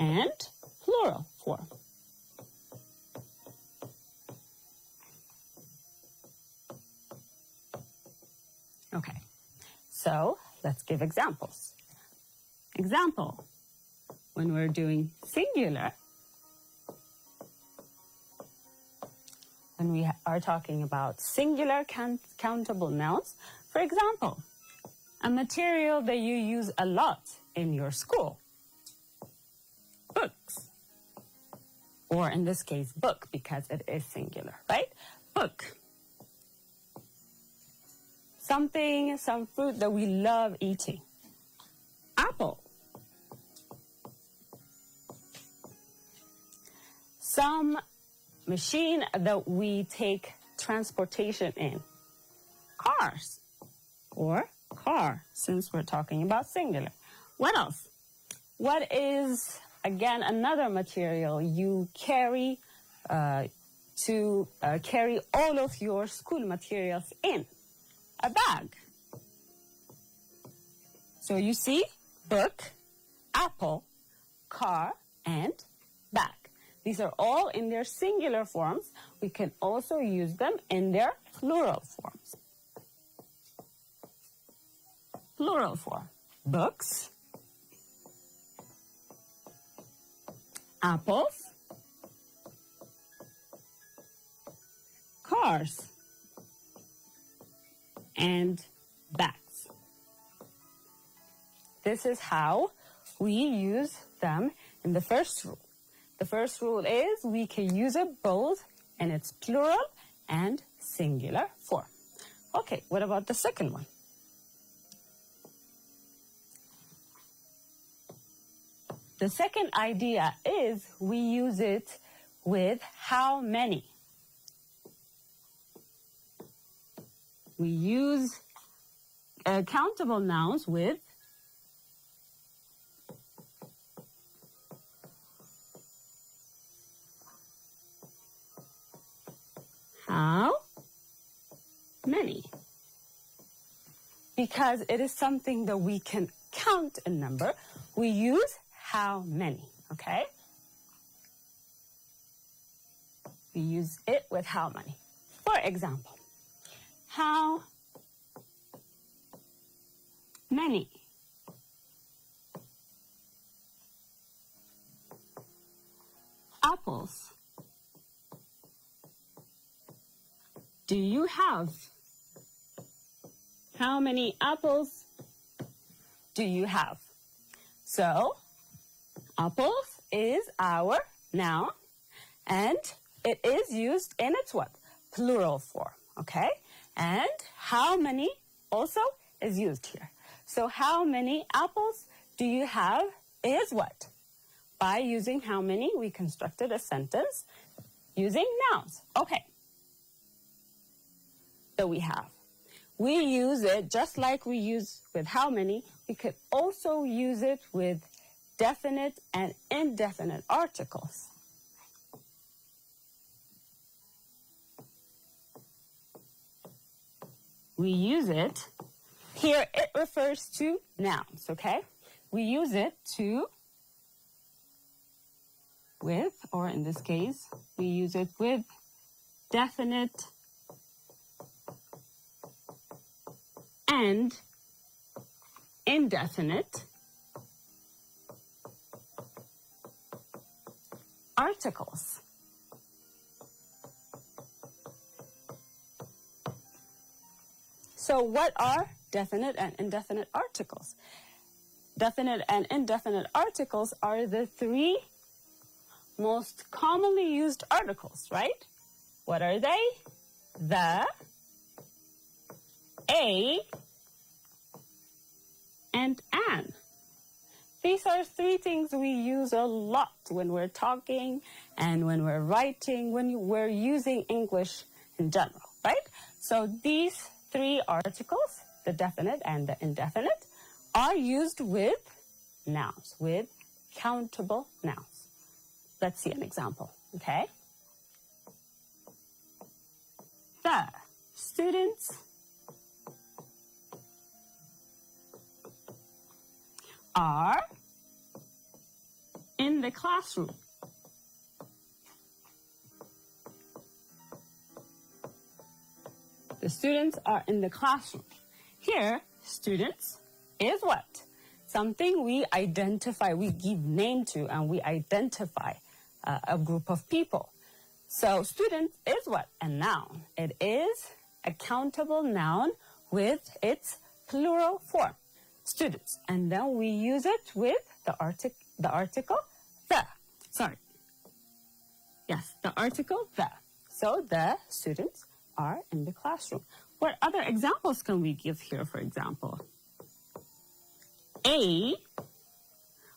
and plural form. Okay, so let's give examples. Example, when we're doing singular, when we are talking about singular countable nouns, for example, a material that you use a lot in your school, books, or in this case, book, because it is singular, right? Book. Something, some fruit that we love eating. Apple. Some machine that we take transportation in. Cars. Or car, since we're talking about singular. What else? What is, again, another material you carry to carry all of your school materials in? A bag. So you see, book, apple, car, and bag. These are all in their singular forms. We can also use them in their plural forms. Plural form. Books, apples, cars, and bags. This is how we use them in the first rule. The first rule is we can use it both in its plural and singular form. Okay, what about the second one? The second idea is we use it with how many. We use countable nouns with how many. Because it is something that we can count a number, we use how many, okay? We use it with how many. For example, how many apples do you have? How many apples do you have? So, apples is our noun, and it is used in its what? Plural form, okay? And how many also is used here. So how many apples do you have is what? By using how many, we constructed a sentence using nouns. Okay. So we have. We use it just like we use with how many. We could also use it with definite and indefinite articles. We use it, here it refers to nouns, okay? We use it to, with, or in this case, we use it with definite and indefinite articles. So what are definite and indefinite articles? Definite and indefinite articles are the three most commonly used articles, right? What are they? The, a, and an. These are three things we use a lot when we're talking and when we're writing, when we're using English in general, right? So these three articles, the definite and the indefinite, are used with nouns, with countable nouns. Let's see an example, okay? The students are in in the classroom. The students are in the classroom. Here, students is what? Something we identify, we give name to, and we identify a group of people. So students is what? A noun. It is a countable noun with its plural form, students. And then we use it with the article the. Sorry. Yes, the article the. So the students are in the classroom. What other examples can we give here, for example? A,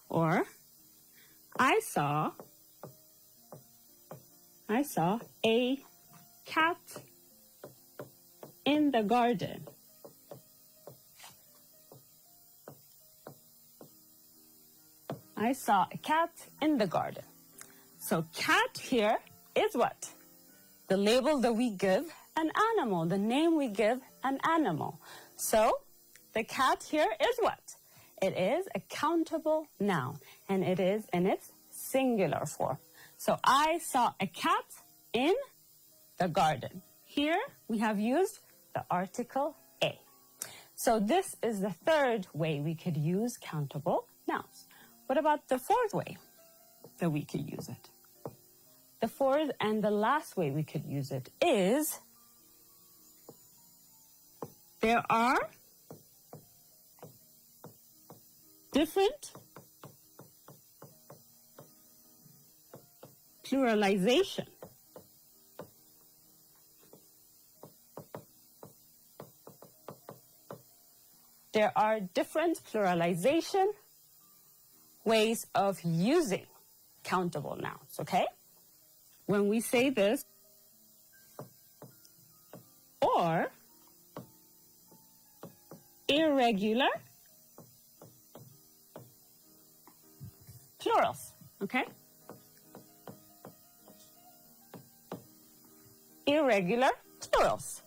or I saw a cat in the garden. I saw a cat in the garden. So cat here is what? The label that we give an animal, the name we give an animal. So the cat here is what? It is a countable noun, and it is in its singular form. So I saw a cat in the garden. Here we have used the article a. So this is the third way we could use countable nouns. What about the fourth way that we could use it? The fourth and the last way we could use it is there are different pluralization. There are different pluralization ways of using countable nouns, okay? When we say this, or irregular plurals, okay? Irregular plurals.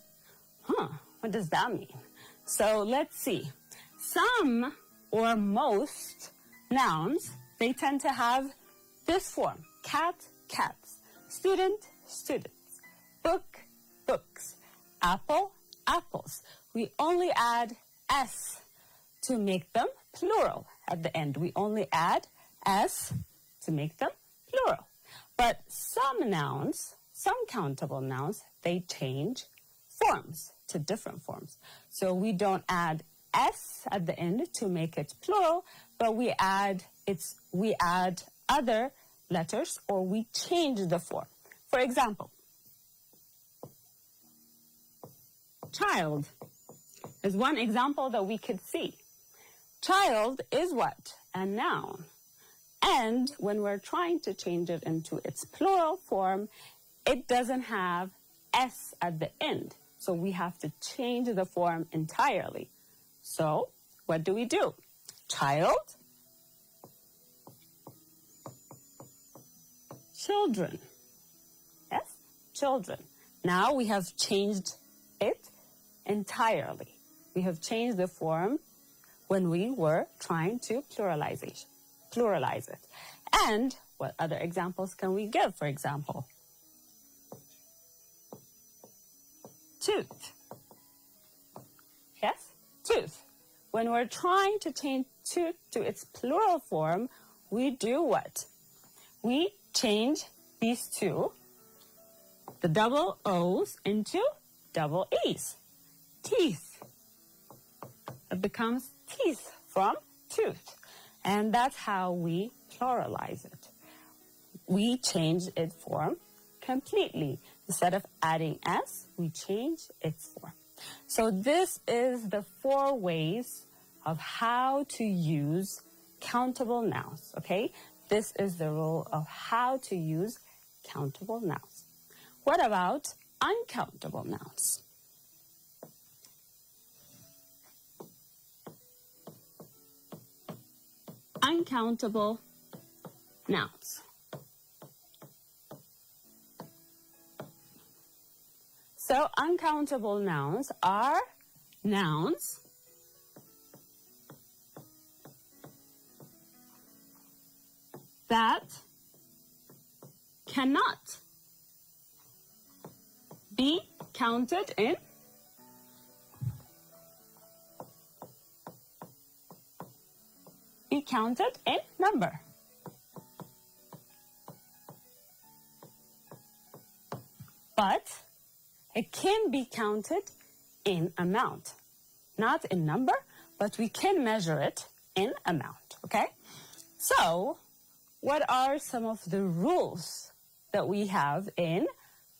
What does that mean? So let's see. Some or most nouns, they tend to have this form. Cat, cats. Student, students. Book, books. Apple, apples. We only add S to make them plural at the end. We only add S to make them plural. But some nouns, some countable nouns, they change forms to different forms. So we don't add S at the end to make it plural, but we add other letters, or we change the form. For example, child is one example that we could see. Child is what? A noun. And when we're trying to change it into its plural form, it doesn't have S at the end. So we have to change the form entirely. So what do we do? Child, children. Yes, children. Now we have changed it entirely. We have changed the form when we were trying to pluralize it. And what other examples can we give, for example? Tooth. Yes, tooth. When we're trying to change tooth to its plural form, we do what? We change these two, the double O's, into double E's. Teeth. It becomes teeth from tooth. And that's how we pluralize it. We change its form completely. Instead of adding S, we change its form. So this is the 4 ways of how to use countable nouns, okay? This is the rule of how to use countable nouns. What about uncountable nouns? Uncountable nouns. So uncountable nouns are nouns that cannot be counted in number. But it can be counted in amount. Not in number, but we can measure it in amount, okay? So, what are some of the rules that we have in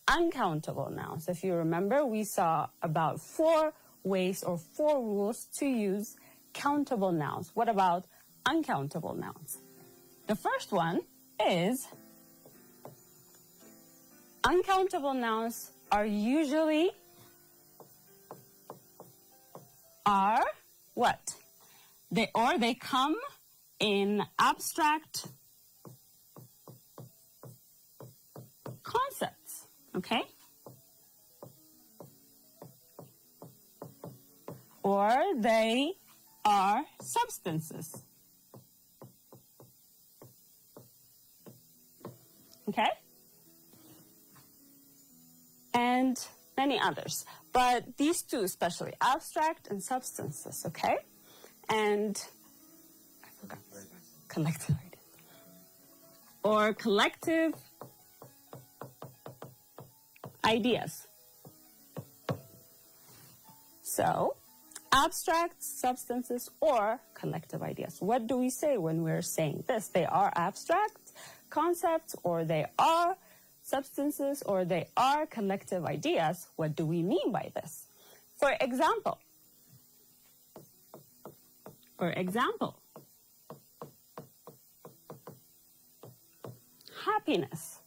uncountable nouns? If you remember, we saw about 4 ways or 4 rules to use countable nouns. What about uncountable nouns? The first one is uncountable nouns are usually what? They come in abstract concepts, okay? Or they are substances. Okay? And many others. But these two especially, abstract and substances, okay? And I forgot. Collective ideas. Or collective ideas. So, abstract substances or collective ideas. What do we say when we're saying this? They are abstract concepts, or they are substances, or they are collective ideas. What do we mean by this? For example, happiness.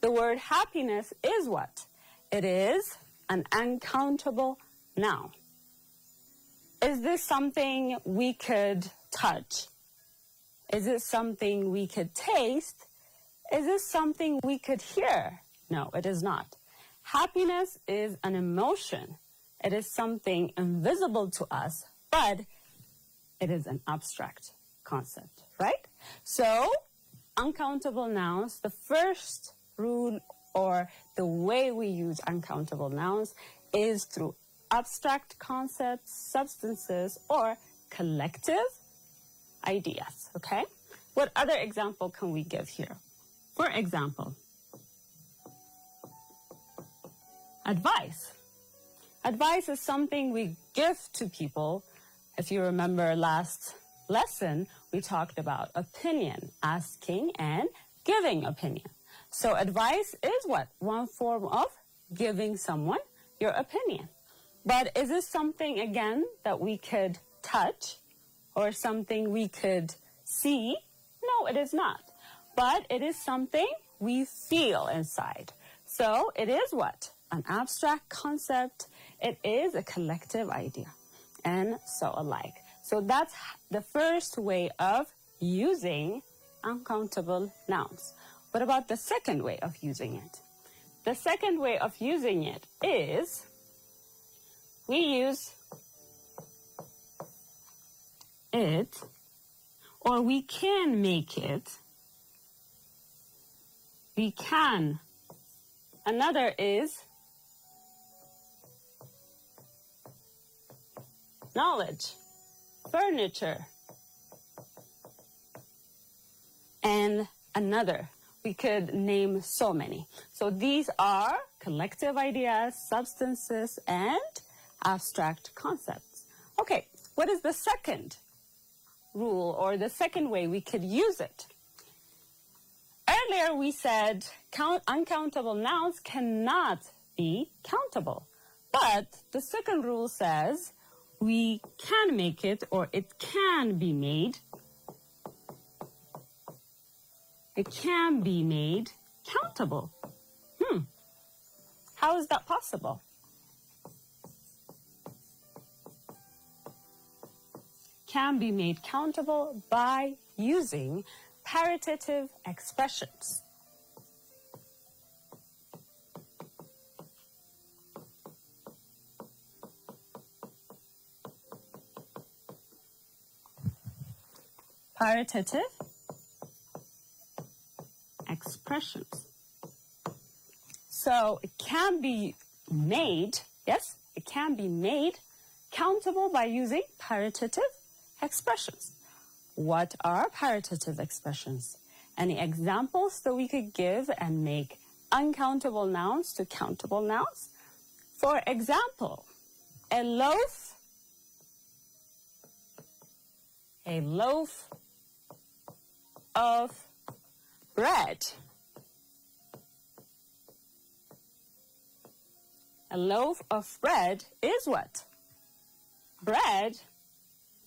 The word happiness is what? It is an uncountable noun. Is this something we could touch? Is it something we could taste? Is this something we could hear? No, it is not. Happiness is an emotion. It is something invisible to us, but it is an abstract concept, right? So, uncountable nouns, the first rule or the way we use uncountable nouns is through abstract concepts, substances, or collective ideas, okay? What other example can we give here? For example, advice. Advice is something we give to people. If you remember last lesson, we talked about opinion, asking and giving opinion. So advice is what? One form of giving someone your opinion. But is this something, again, that we could touch or something we could see? No, it is not. But it is something we feel inside. So it is what? An abstract concept. It is a collective idea, and so alike. So that's the first way of using uncountable nouns. What about the second way of using it? The second way of using it is we use it, or we can make it. We can. Another is knowledge, furniture. And another. We could name so many. So these are collective ideas, substances, and abstract concepts. Okay, what is the second rule or the second way we could use it? Earlier we said uncountable nouns cannot be countable. But the second rule says we can make it, or it can be made. It can be made countable. How is that possible? Can be made countable by using paritative expressions. Paritative expressions. So it can be made, yes, it can be made countable by using paritative expressions. What are paritative expressions? Any examples that we could give and make uncountable nouns to countable nouns? For example, a loaf of bread. A loaf of bread is what? Bread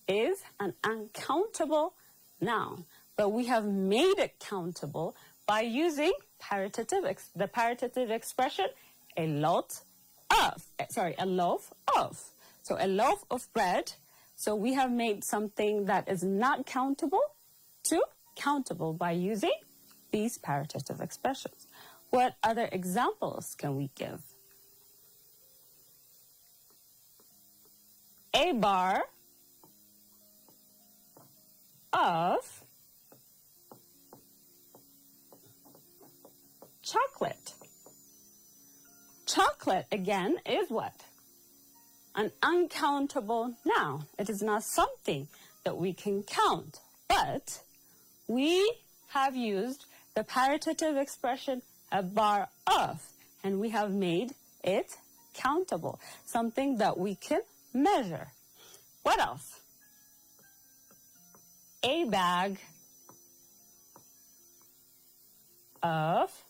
is an uncountable noun, but we have made it countable by using the paritative expression a loaf of. So a loaf of bread. So we have made something that is not countable to countable by using these paritative expressions. What other examples can we give? A bar of chocolate. Chocolate, again, is what? An uncountable noun. It is not something that we can count, but we have used the paritative expression a bar of, and we have made it countable, something that we can measure. What else? A bag of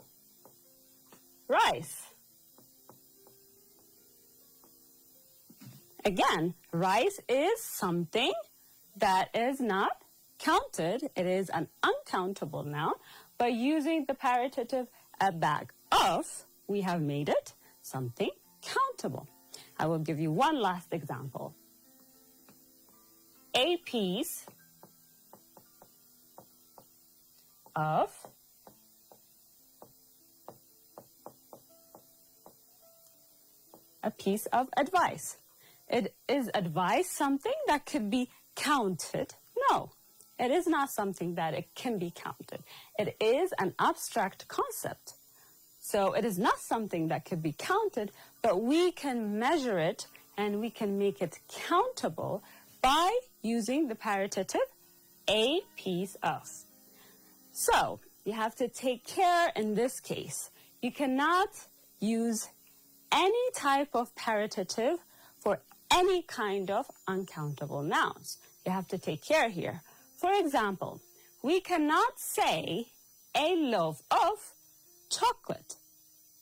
rice. Again, rice is something that is not counted. It is an uncountable noun. By using the paritative a bag of, we have made it something countable. I will give you one last example. A piece of advice. Is advice something that could be counted? No, it is not something that it can be counted. It is an abstract concept. So it is not something that could be counted, but we can measure it and we can make it countable by using the paritative a piece of. So you have to take care in this case. You cannot use any type of paritative for any kind of uncountable nouns. You have to take care here. For example, we cannot say a loaf of chocolate.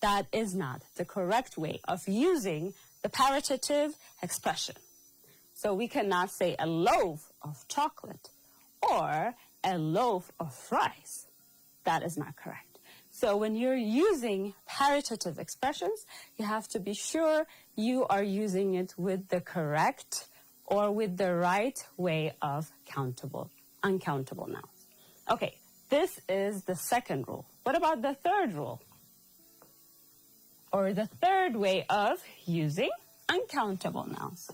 That is not the correct way of using the paritative expression. So we cannot say a loaf of chocolate or a loaf of rice. That is not correct. So when you're using paritative expressions, you have to be sure you are using it with the correct or with the right way of uncountable nouns. Okay, this is the second rule. What about the third rule? Or the third way of using uncountable nouns?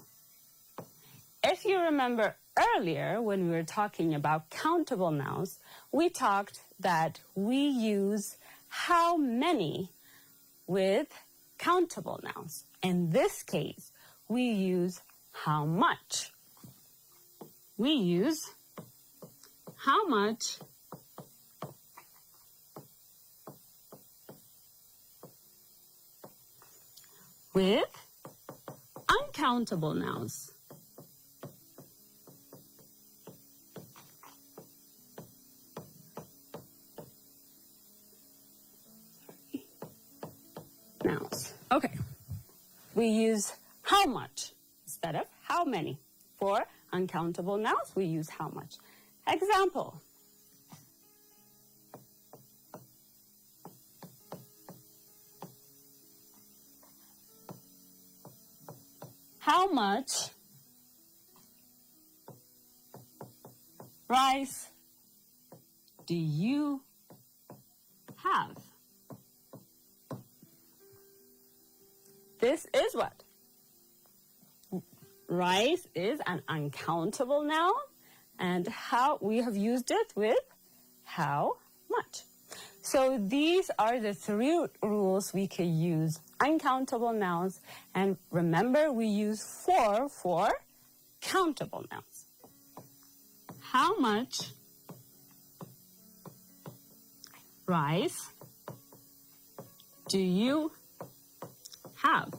If you remember earlier when we were talking about countable nouns, we talked that we use how many with countable nouns. In this case, we use how much. We use how much with uncountable nouns. Nouns. Okay. We use how much instead of how many. For uncountable nouns, we use how much. Example. How much rice do you have? This is what? Rice is an uncountable noun, and how we have used it with how much. So these are the 3 rules we could use uncountable nouns. And remember, we use for countable nouns. How much rice do you have?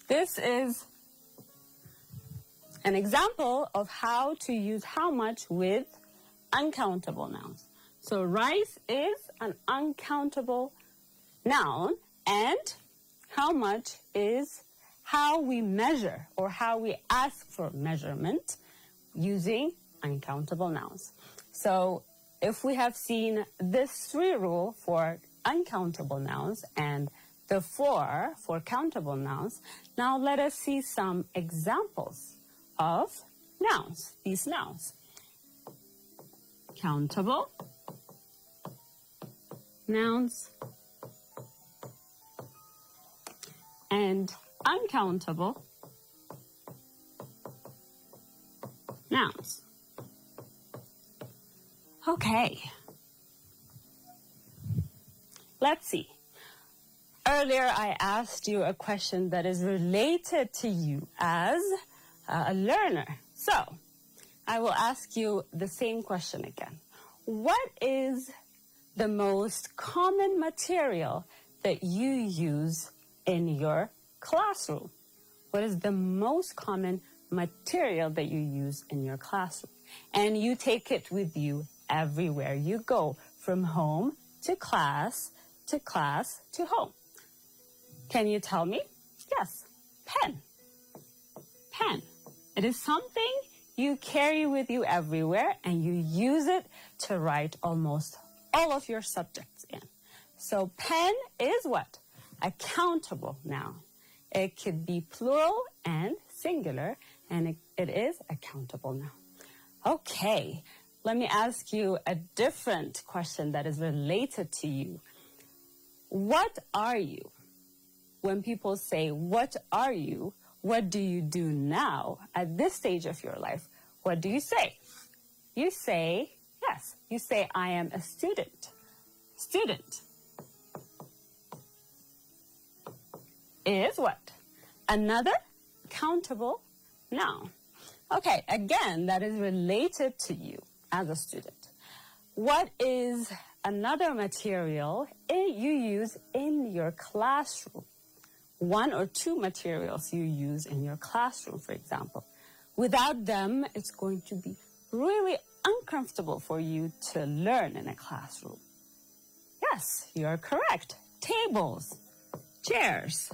This is an example of how to use how much with uncountable nouns. So rice is an uncountable noun, and how much is how we measure or how we ask for measurement using uncountable nouns. So if we have seen this 3 rule for uncountable nouns and the 4 for countable nouns, now let us see some examples of nouns, these nouns. Countable nouns and uncountable nouns. Okay. Let's see. Earlier, I asked you a question that is related to you as a learner. So, I will ask you the same question again. What is the most common material that you use in your classroom? What is the most common material that you use in your classroom? And you take it with you everywhere you go, from home to class to home. Can you tell me? Yes, pen. Pen. It is something you carry with you everywhere, and you use it to write almost all of your subjects in. So pen is what? A countable noun. It could be plural and singular, and it is a countable noun. Okay, let me ask you a different question that is related to you. What are you? When people say, what are you? What do you do now at this stage of your life? What do you say? You say, yes, you say, I am a student. Student is what? Another countable noun. Okay, again, that is related to you as a student. What is another material you use in your classroom? 1 or 2 materials you use in your classroom, for example. Without them, it's going to be really uncomfortable for you to learn in a classroom. Yes, you're correct. Tables, chairs.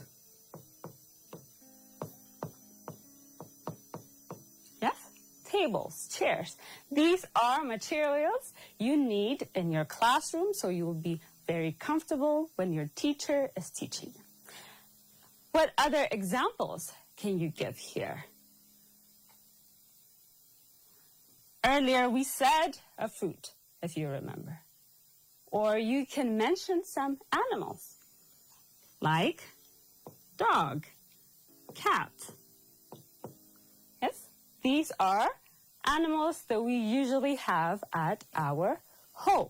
Yes, tables, chairs. These are materials you need in your classroom, so you will be very comfortable when your teacher is teaching you. What other examples can you give here? Earlier we said a fruit, if you remember. Or you can mention some animals, like dog, cat. Yes, these are animals that we usually have at our home.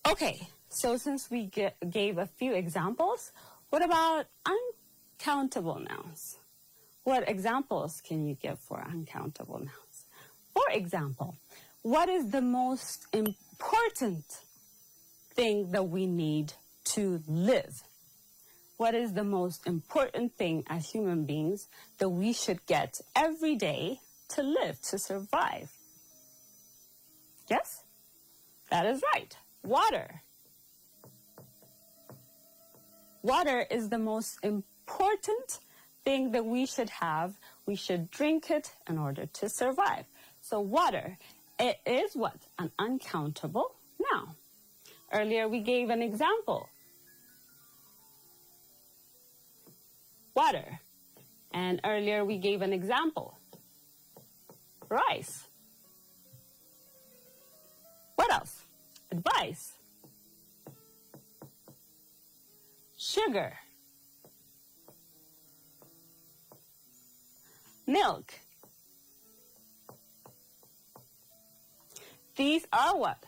Okay, so since we gave a few examples, what about uncountable nouns? What examples can you give for uncountable nouns? For example, what is the most important thing that we need to live? What is the most important thing as human beings that we should get every day to live, to survive? Yes? That is right. Water. Water is the most important thing that we should have. We should drink it in order to survive. So water, it is what? An uncountable noun. Earlier we gave an example. Water. And earlier we gave an example. Rice. What else? Advice. Sugar. Milk. These are what?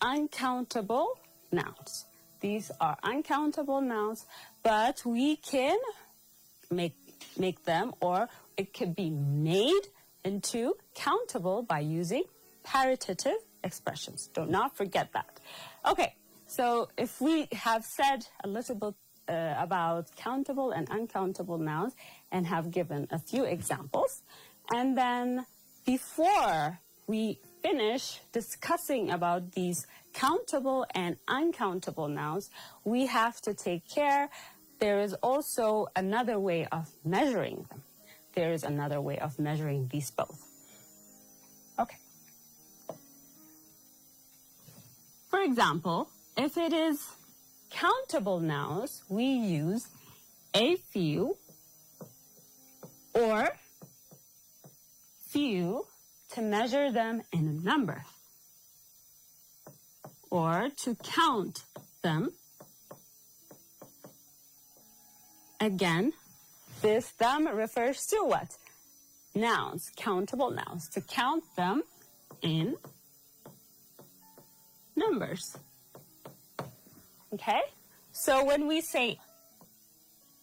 uncountable nouns. These are uncountable nouns, but we can make them, or it could be made into countable by using paritative expressions. Do not forget that. Okay, so if we have said a little bit about countable and uncountable nouns and have given a few examples, and then before we finish discussing about these countable and uncountable nouns, we have to take care. There is also another way of measuring them. There is another way of measuring these both. Okay. For example, if it is countable nouns, we use a few or few to measure them in a number, or to count them. Again, this them refers to what? Nouns, countable nouns, to count them in numbers. Okay? So when we say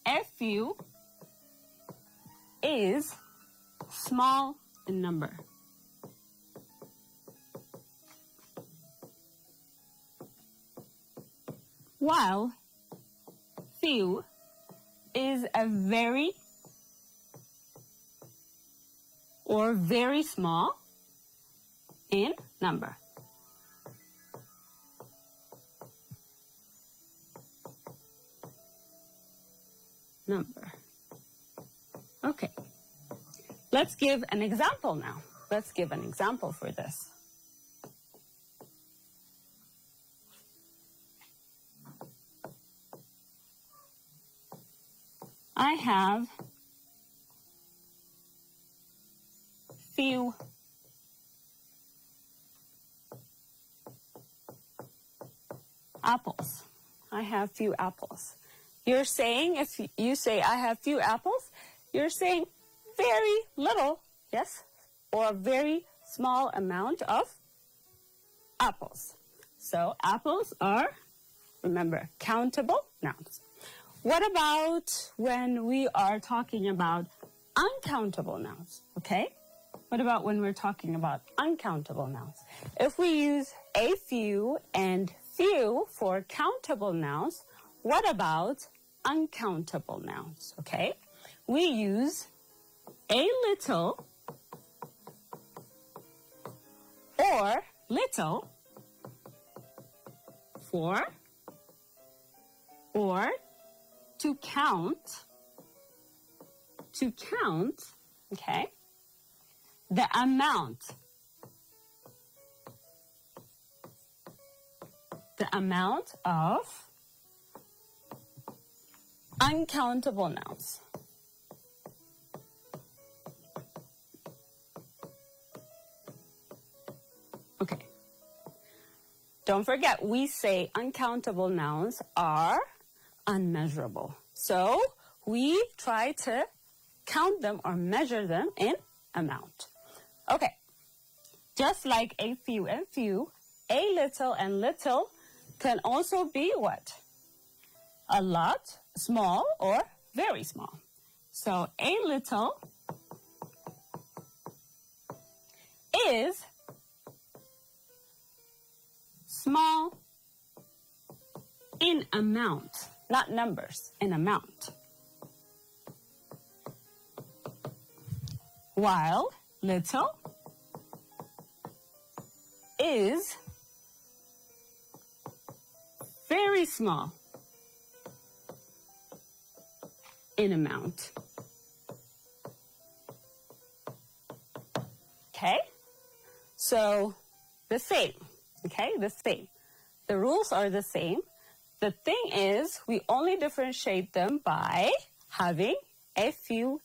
a few is small in number, while few is a very or very small in number. Okay. Let's give an example now. Let's give an example for this. I have few apples. I have few apples. You're saying, if you say I have few apples, you're saying very little, yes, or a very small amount of apples. So apples are, remember, countable nouns. What about when we are talking about uncountable nouns, okay? What about when we're talking about uncountable nouns? If we use a few and few for countable nouns, what about uncountable nouns, okay? We use a little or little for or to count, okay, the amount of uncountable nouns. Okay. Don't forget, we say uncountable nouns are unmeasurable. So we try to count them or measure them in amount. Okay. Just like a few and few, a little and little can also be what? A lot, small, or very small. So a little is small in amount, not numbers, in amount. While little is very small in amount. Okay? So the same, okay? The same. The rules are the same. The thing is, we only differentiate them by having a few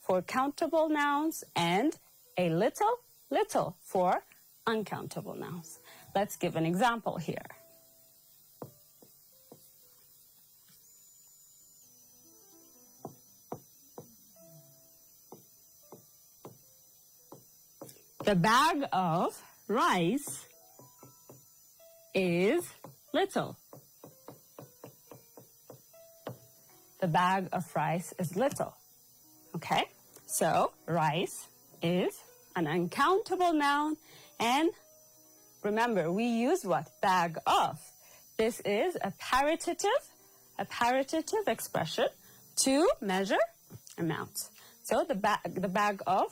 for countable nouns and a little for uncountable nouns. Let's give an example here. The bag of rice is little. The bag of rice is little. Okay? So rice is an uncountable noun. And remember, we use what? Bag of. This is a paritative expression to measure amounts. So the bag of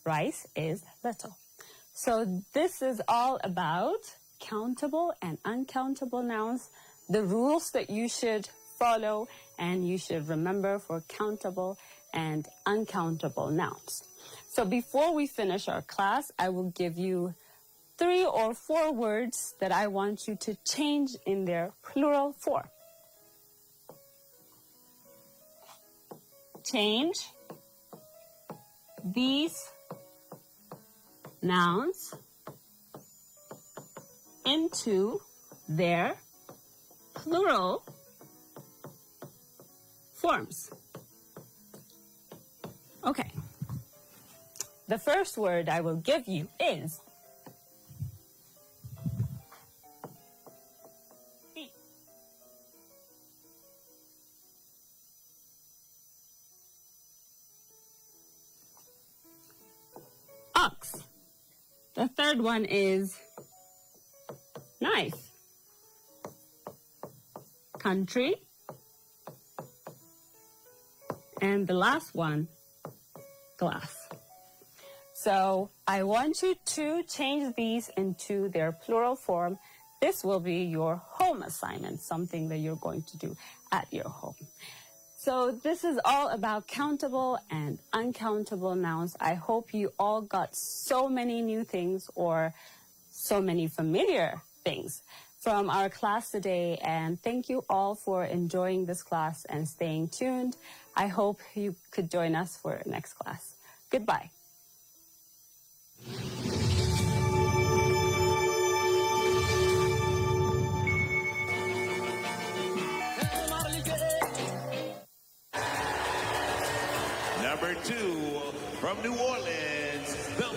rice is little. So this is all about countable and uncountable nouns, the rules that you should follow and you should remember for countable and uncountable nouns. So before we finish our class, I will give you 3 or 4 words that I want you to change in their plural form. Change these nouns into their plural forms. Okay. The first word I will give you is feet. Ox. The third one is knife. Country. And the last one, glass. So I want you to change these into their plural form. This will be your home assignment, something that you're going to do at your home. So this is all about countable and uncountable nouns. I hope you all got so many new things or so many familiar things from our class today. And thank you all for enjoying this class and staying tuned. I hope you could join us for next class. Goodbye. Number 2 from New Orleans, the